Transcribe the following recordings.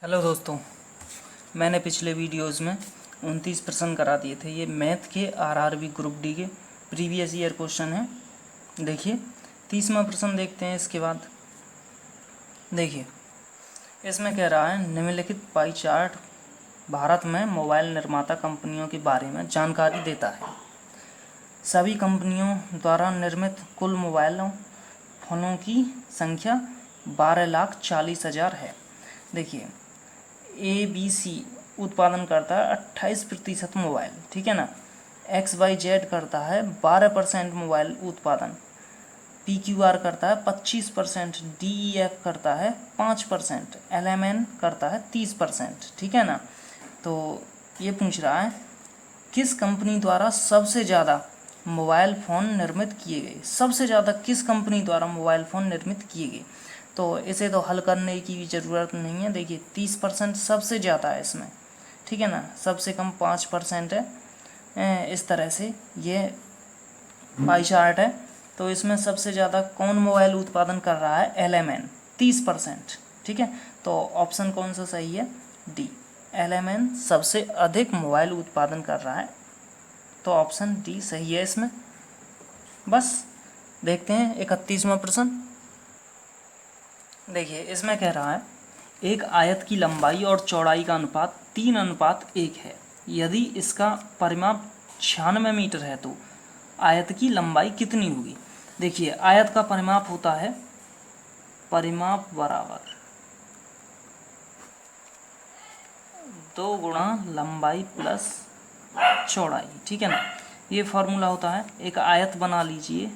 Hello दोस्तों, मैंने पिछले वीडियोस में 29 प्रश्न करा दिए थे। ये मैथ के आरआरबी ग्रुप डी के प्रीवियस ईयर क्वेश्चन है। देखिए 30वां प्रश्न देखते हैं। इसके बाद देखिए इसमें कह रहा है निम्नलिखित पाई चार्ट भारत में मोबाइल निर्माता कंपनियों के बारे में जानकारी देता है। सभी कंपनियों द्वारा निर्मित कुल मोबाइल फ़ोनों की संख्या 12,40,000 है। देखिए ABC उत्पादन करता है 28% मोबाइल, ठीक है ना। XYZ करता है 12% मोबाइल उत्पादन, PQR करता है 25%, DEF करता है 5%, LMN करता है 30%, ठीक है ना। तो ये पूछ रहा है किस कंपनी द्वारा सबसे ज़्यादा मोबाइल फ़ोन निर्मित किए गए। सबसे ज़्यादा किस कंपनी द्वारा मोबाइल फ़ोन निर्मित किए गए। तो इसे तो हल करने की भी ज़रूरत नहीं है। देखिए 30% सबसे ज़्यादा है इसमें, ठीक है ना। सबसे कम 5% है। इस तरह से ये पाई चार्ट है। तो इसमें सबसे ज़्यादा कौन मोबाइल उत्पादन कर रहा है, LMN 30%, ठीक है। तो ऑप्शन कौन सा सही है, डी। LMN सबसे अधिक मोबाइल उत्पादन कर रहा है, तो ऑप्शन डी सही है इसमें। बस देखते हैं 31वां प्रश्न। देखिए इसमें कह रहा है एक आयत की लंबाई और चौड़ाई का अनुपात 3:1 है। यदि इसका परिमाप 96 मीटर है तो आयत की लंबाई कितनी होगी। देखिए आयत का परिमाप होता है परिमाप बराबर 2 गुणा लंबाई प्लस चौड़ाई, ठीक है ना। ये फॉर्मूला होता है। एक आयत बना लीजिए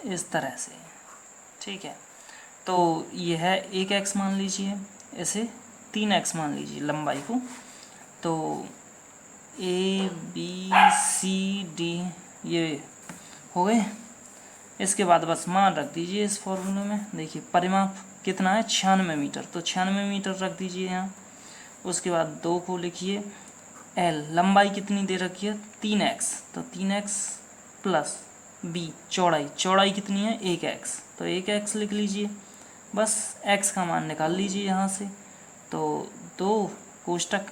इस तरह से, ठीक है। तो ये है 1x मान लीजिए, इसे 3x मान लीजिए लंबाई को। तो ABCD ये हो गए। इसके बाद बस मान रख दीजिए इस फॉर्मूले में। देखिए परिमाप कितना है, 96 मीटर, तो 96 मीटर रख दीजिए यहाँ। उसके बाद 2 को लिखिए। L लंबाई कितनी दे रखी है, 3x, तो 3x प्लस B चौड़ाई कितनी है, 1x, तो 1x लिख लीजिए। बस x का मान निकाल लीजिए यहाँ से। तो 2 कोष्टक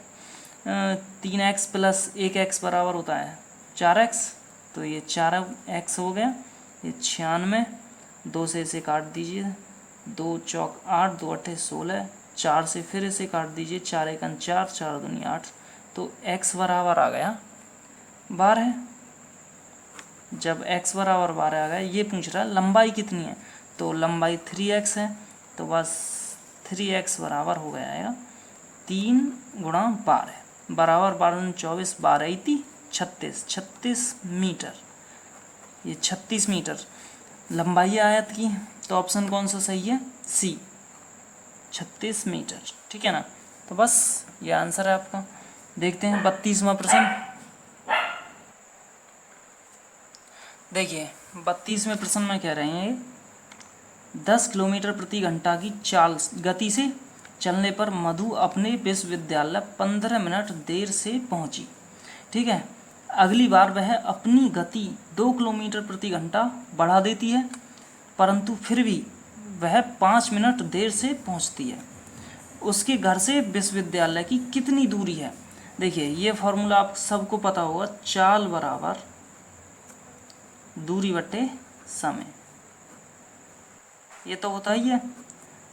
3x प्लस 1x बराबर होता है 4x, तो ये 4x हो गया। ये 96, 2 से इसे काट दीजिए, 2 चौक 8, 2 अट्ठे 16, 4 से फिर इसे काट दीजिए, 4 एकन 4, 4 दूनी 8, तो x बराबर आ गया 12। जब x बराबर 12 आ गया, ये पूछ रहा है लंबाई कितनी है, तो लंबाई 3x है, तो बस 3x बराबर हो गया है 3 गुणा 12 बराबर 12 24, 12 36 मीटर। ये 36 मीटर लंबाई है आयत की, तो ऑप्शन कौन सा सही है, C 36 मीटर, ठीक है ना। तो बस ये आंसर है आपका। देखते हैं 32वां प्रश्न। देखिए 32वें प्रश्न में कह रहे हैं 10 किलोमीटर प्रति घंटा की चाल गति से चलने पर मधु अपने विश्वविद्यालय 15 मिनट देर से पहुंची, ठीक है। अगली बार वह अपनी गति 2 किलोमीटर प्रति घंटा बढ़ा देती है, परंतु फिर भी वह 5 मिनट देर से पहुंचती है। उसके घर से विश्वविद्यालय की कितनी दूरी है। देखिए ये फॉर्मूला आप सबको पता होगा, चाल बराबर दूरी बटे समय, ये तो होता ही है।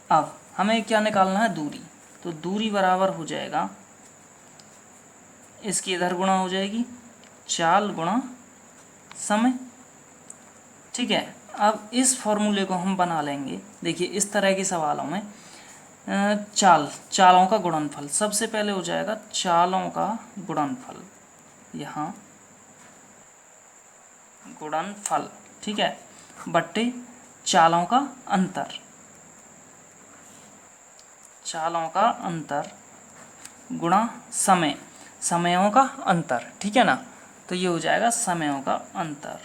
अब हमें क्या निकालना है, दूरी। तो दूरी बराबर हो जाएगा, इसकी इधर गुणा हो जाएगी, चाल गुणा समय, ठीक है। अब इस फॉर्मूले को हम बना लेंगे। देखिए इस तरह के सवालों में चालों का गुणनफल सबसे पहले हो जाएगा, चालों का गुणनफल, यहाँ गुणनफल, ठीक है, बट्टे चालों का अंतर, चालों का अंतर गुणा समयों का अंतर, ठीक है ना। तो ये हो जाएगा समयों का अंतर।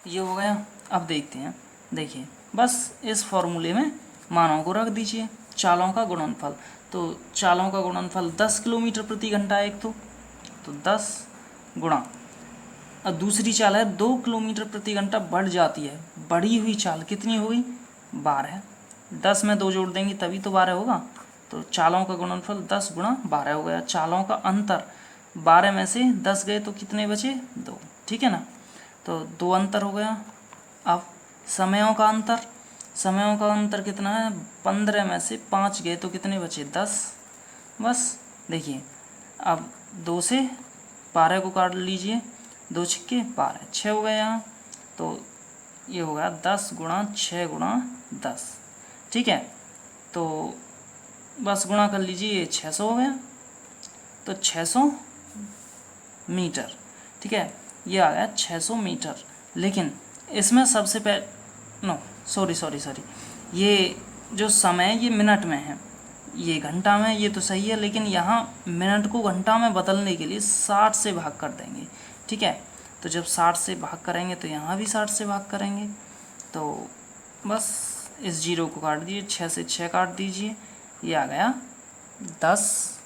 ये हो गया। अब देखते हैं। देखिए बस इस फॉर्मूले में मानों को रख दीजिए। चालों का गुणनफल, तो चालों का गुणनफल 10 किलोमीटर प्रति घंटा एक, तो 10 गुणा अब दूसरी चाल है 2 किलोमीटर प्रति घंटा बढ़ जाती है, बढ़ी हुई चाल कितनी हो गई 12। 10 में 2 जोड़ देंगे तभी तो 12 होगा, तो चालों का गुणनफल 10 गुणा 12 हो गया। चालों का अंतर 12 में से 10 गए तो कितने बचे 2, ठीक है ना, तो 2 अंतर हो गया। अब समयों का अंतर, समयों का अंतर कितना है 15 में से 5 गए तो कितने बचे 10। बस देखिए अब 2 से 12 को काट लीजिए, 2 छिक्के 12, 6 हो गए यहाँ, तो ये हो गया 10 गुणा 6 गुणा 10, ठीक है, तो बस गुणा कर लीजिए, ये 600 हो गया, तो 600 मीटर, ठीक है, ये आ गया 600 मीटर। लेकिन इसमें सबसे पहले सॉरी, ये जो समय ये मिनट में है, ये घंटा में, ये तो सही है, लेकिन यहाँ मिनट को घंटा में बदलने के लिए 60 से भाग कर देंगे, ठीक है, तो जब 60 से भाग करेंगे तो यहाँ भी 60 से भाग करेंगे, तो बस इस जीरो को काट दीजिए, 6 से 6 काट दीजिए, ये आ गया 10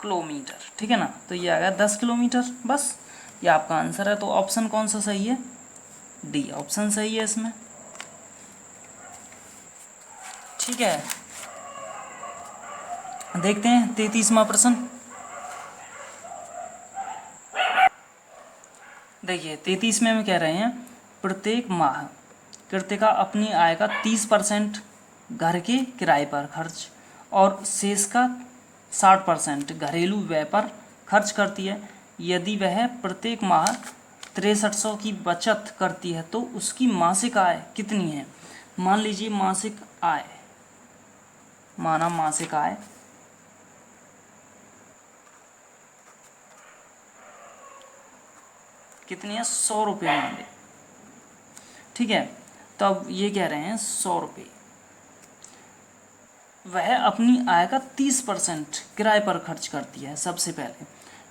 किलोमीटर, ठीक है ना, तो ये आ गया 10 किलोमीटर। बस ये आपका आंसर है। तो ऑप्शन कौन सा सही है, डी ऑप्शन सही है इसमें, ठीक है। देखते हैं 33वां प्रश्न। देखिए 33 में कह रहे हैं प्रत्येक माह कृतिका अपनी आय का 30% घर के किराए पर खर्च और शेष का 60% घरेलू व्यय पर खर्च करती है। यदि वह प्रत्येक माह 6300 की बचत करती है तो उसकी मासिक आय कितनी है। मान लीजिए मासिक आय, माना मासिक आय कितनी है 100 रुपये मान ली, ठीक है, तो अब ये कह रहे हैं 100 रुपये, वह अपनी आय का 30% किराए पर खर्च करती है सबसे पहले,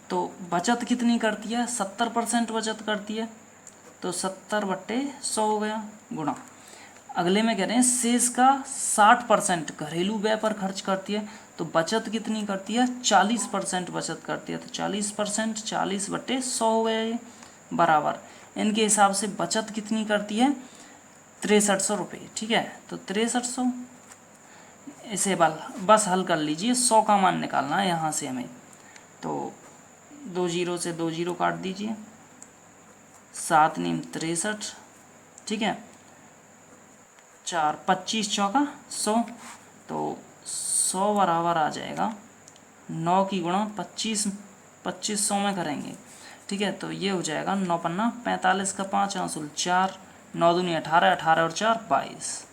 तो बचत कितनी करती है 70% बचत करती है, तो 70/100 हो गया गुणा। अगले में कह रहे हैं शेष का 60% घरेलू व्यय पर खर्च करती है, तो बचत कितनी करती है 40% बचत करती है, तो 40% 40/100 हो गया ये बराबर। इनके हिसाब से बचत कितनी करती है 6300 रुपये, ठीक है, तो 6300 इसे बस हल कर लीजिए, 100 का मान निकालना है यहाँ से हमें, तो 2 जीरो से 2 जीरो काट दीजिए, 7 नीम 63, ठीक है, 4 25 चौका 100, तो 100 बराबर आ जाएगा 9 की गुणा 25 2500 में करेंगे, ठीक है, तो ये हो जाएगा 9 पन्ना 45 का 5 आंसुल 4, 9 दूनी 18, 18 और 4 22,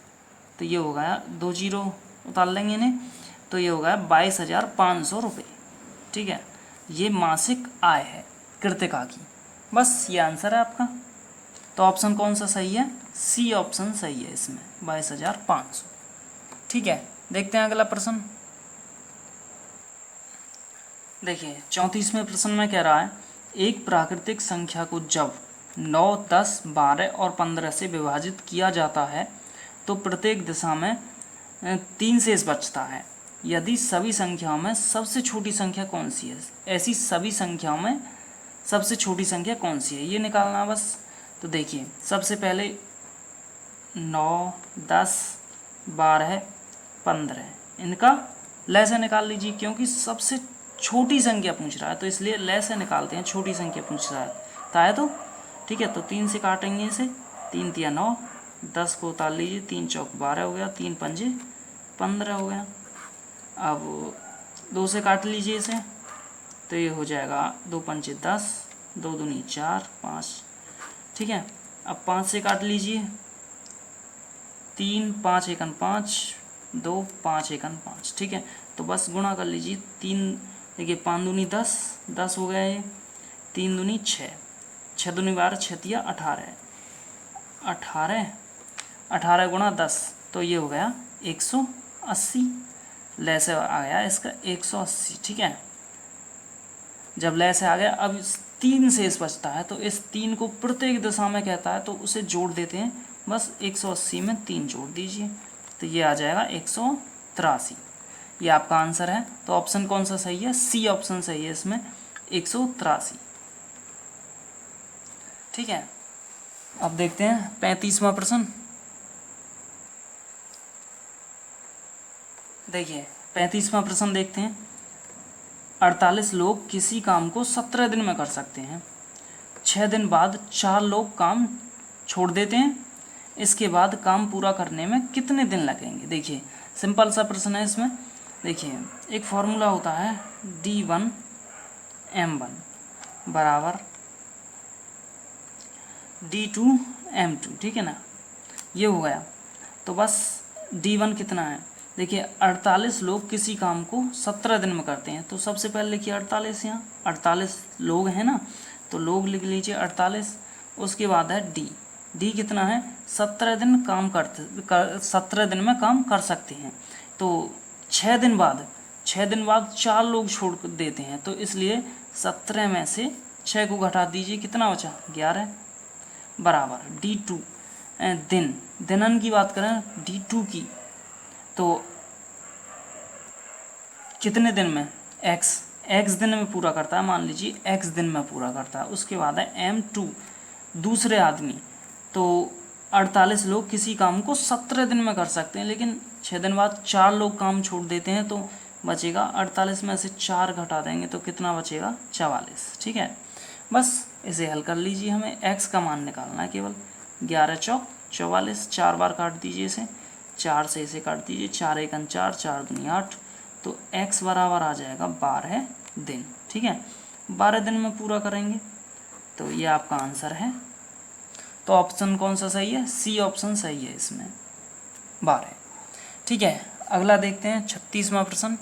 तो ये हो गया 2 जीरो उतार लेंगे इन्हें, तो ये हो गया 22,500 रुपये, ठीक है, ये मासिक आय है कृतिका की। बस ये आंसर है आपका। तो ऑप्शन कौन सा सही है, सी ऑप्शन सही है इसमें 22,500, ठीक है। देखते हैं अगला प्रश्न। देखिए 34वें प्रश्न में कह रहा है एक प्राकृतिक संख्या को जब 9, 10, 12 और 15 से विभाजित किया जाता है तो प्रत्येक दिशा में 3 शेष बचता है। यदि सभी संख्याओं में सबसे छोटी संख्या कौन सी है, ऐसी सभी संख्याओं में सबसे छोटी संख्या कौन सी है ये निकालना बस। तो देखिए सबसे पहले 9, 10, 12, 15 इनका लय से निकाल लीजिए, क्योंकि सबसे छोटी संख्या पूछ रहा है तो इसलिए लय से निकालते हैं, छोटी संख्या पूछ रहा है तो ठीक है, तो 3 से काटेंगे इसे, 3 तिया 9, 10 को उतार लीजिए, 3 चौक 12 हो गया, 3 पंजे 15 हो गया। अब 2 से काट लीजिए इसे, तो ये हो जाएगा 2 पंजे 10, 2 दूनी 4, 5, ठीक है। अब 5 से काट लीजिए, 3 5 एकन 5, 2 5 एकन 5, ठीक है, तो बस गुणा कर लीजिए, 3 देखिए 5 दूनी 10, 10 हो गया ये, 3 दूनी 6, 6 दूनी 12, 6 तिया 18, 18 गुणा 10, तो ये हो गया 180, लय से आ गया इसका 180, ठीक है। जब लय से आ गया, अब 3 शेष बचता है, तो इस 3 को प्रत्येक दिशा में कहता है तो उसे जोड़ देते हैं, बस 180 में 3 जोड़ दीजिए, तो ये आ जाएगा 183, ये आपका आंसर है। तो ऑप्शन कौन सा सही है, सी ऑप्शन सही है इसमें 183, ठीक है। अब देखते हैं 35वां प्रश्न। देखिए 35वां प्रश्न देखते हैं। 48 लोग किसी काम को 17 दिन में कर सकते हैं। 6 दिन बाद 4 लोग काम छोड़ देते हैं। इसके बाद काम पूरा करने में कितने दिन लगेंगे। देखिए सिंपल सा प्रश्न है इसमें। देखिए एक फॉर्मूला होता है D1M1 बराबर D2M2, ठीक है ना, ये हो गया। तो बस D1 कितना है, देखिए 48 लोग किसी काम को 17 दिन में करते हैं। तो सबसे पहले लिखिए 48, यहाँ 48 लोग हैं ना, तो लोग लिख लीजिए 48। उसके बाद है D कितना है, 17 दिन काम 17 दिन में काम कर सकते हैं। तो 6 दिन बाद 4 लोग छोड़ देते हैं, तो इसलिए 17 में से 6 को घटा दीजिए, कितना बचा 11 बराबर D2 दिनन की बात करें D2 की, तो कितने दिन में x दिन में पूरा करता है, मान लीजिए x दिन में पूरा करता है। उसके बाद है M2 दूसरे आदमी, तो 48 लोग किसी काम को 17 दिन में कर सकते हैं, लेकिन 6 दिन बाद 4 लोग काम छोड़ देते हैं, तो बचेगा 48 में से 4 घटा देंगे तो कितना बचेगा 44, ठीक है। बस इसे हल कर लीजिए, हमें x का मान निकालना है केवल। 11 चौक 44, 4 बार काट दीजिए इसे, 4 से इसे काट दीजिए, 4 एकन 4, 4 दूनी 8, तो x बराबर आ जाएगा 12 दिन, ठीक है। 12 दिन में पूरा करेंगे, तो ये आपका आंसर है। तो ऑप्शन कौन सा सही है, सी ऑप्शन सही है इसमें 12, ठीक है। अगला देखते हैं 36वां प्रश्न।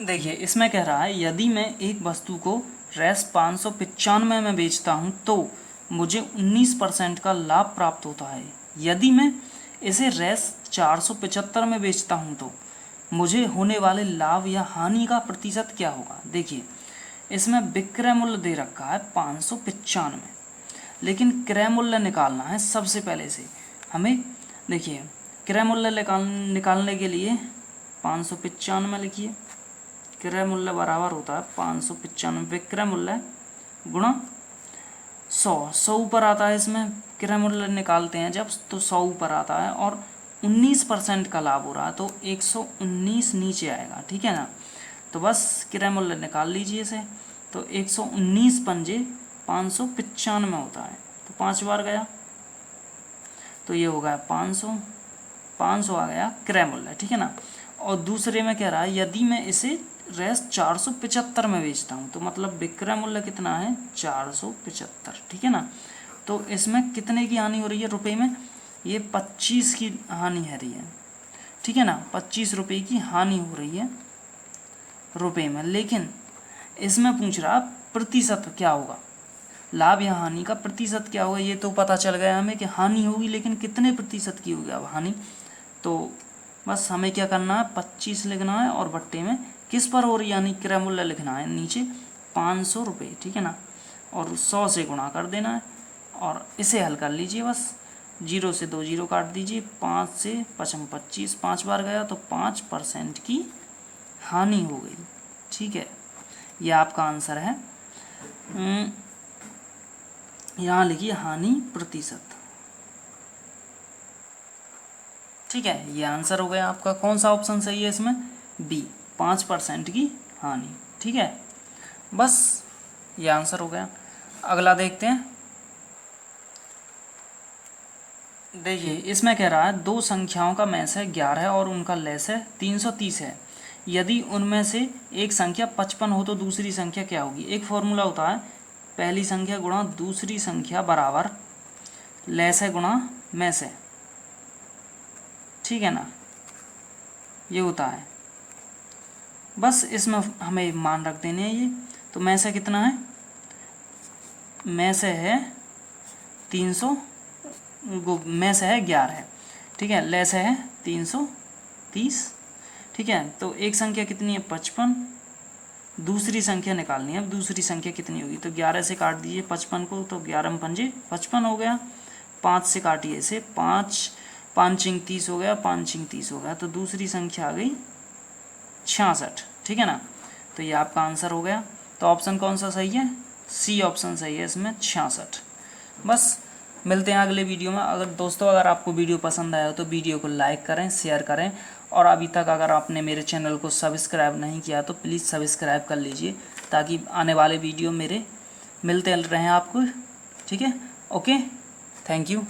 देखिए इसमें कह रहा है यदि मैं एक वस्तु को रेस 595 में बेचता हूँ तो मुझे 19% का लाभ प्राप्त होता है। यदि मैं इसे रेस 475 में बेचता हूँ तो मुझे होने वाले लाभ या हानि का प्रतिशत क्या होगा। देखिए इसमें विक्रय मूल्य दे रखा है 595, लेकिन क्रय मूल्य निकालना है सबसे पहले से हमें। देखिए क्रय मूल्य निकालने के लिए 595 लिखिए, क्रय मूल्य बराबर होता है 595 विक्रय मूल्य गुणा 100 ऊपर आता है। इसमें क्रय मूल्य निकालते हैं जब तो 100 ऊपर आता है, और 19% का लाभ हो रहा है तो 119 नीचे आएगा, ठीक है ना। तो बस क्रय मूल्य निकाल लीजिए इसे, तो 119 पंजे 595 होता है, तो 5 बार गया तो ये हो गया 500 आ गया क्रय मूल्य, ठीक है ना। और दूसरे में कह रहा है यदि मैं इसे रेस 475 में बेचता हूँ तो मतलब विक्रय मूल्य कितना है 475, ठीक है ना। तो इसमें कितने की हानि हो रही है रुपए में, ये 25 की हानि है रही है, ठीक है ना। 25 रुपये की हानि हो रही है रुपए में, लेकिन इसमें पूछ रहा प्रतिशत क्या होगा, लाभ या हानि का प्रतिशत क्या होगा। ये तो पता चल गया हमें कि हानि होगी, लेकिन कितने प्रतिशत की होगी अब हानि। तो बस हमें क्या करना है 25 लिखना है, और बट्टे में किस पर हो रही यानी क्रय मूल्य लिखना है नीचे 500 रुपये, ठीक है ना, और 100 से गुणा कर देना है, और इसे हल कर लीजिए। बस 0 से 2 0 काट दीजिए, 5 से 25 5 बार गया तो 5% की हानि हो गई, ठीक है। यह आपका आंसर है। यहाँ लिखिए हानि प्रतिशत, ठीक है। ये आंसर हो गया आपका। कौन सा ऑप्शन सही है इसमें, बी 5% की हानि, ठीक है। बस ये आंसर हो गया। अगला देखते हैं। देखिए इसमें कह रहा है दो संख्याओं का मैस है 11 और उनका लेस है 330 है। यदि उनमें से एक संख्या 55 हो तो दूसरी संख्या क्या होगी। एक फॉर्मूला होता है पहली संख्या गुणा दूसरी संख्या बराबर लेस है गुणा मैस है, ठीक है ना, ये होता है। बस इसमें हमें मान रख देने हैं ये। तो मैस है कितना है, मैस है 300 मैस है 11 है, ठीक है। लेस है 330, ठीक है। तो एक संख्या कितनी है 55, दूसरी संख्या निकालनी है। अब दूसरी संख्या कितनी होगी, तो 11 से काट दीजिए 55 को, तो 11 में 5 55 हो गया। 5 से काटिए इसे, 5 5 30 हो गया, 5 30 हो गया, तो दूसरी संख्या आ गई 66, ठीक है ना। तो ये आपका आंसर हो गया। तो ऑप्शन कौन सा सही है, सी ऑप्शन सही है इसमें 66। बस मिलते हैं अगले वीडियो में। अगर आपको वीडियो पसंद आया हो तो वीडियो को लाइक करें, शेयर करें, और अभी तक अगर आपने मेरे चैनल को सब्सक्राइब नहीं किया तो प्लीज़ सब्सक्राइब कर लीजिए, ताकि आने वाले वीडियो मेरे मिलते रहें आपको। ठीक है, ओके, थैंक यू।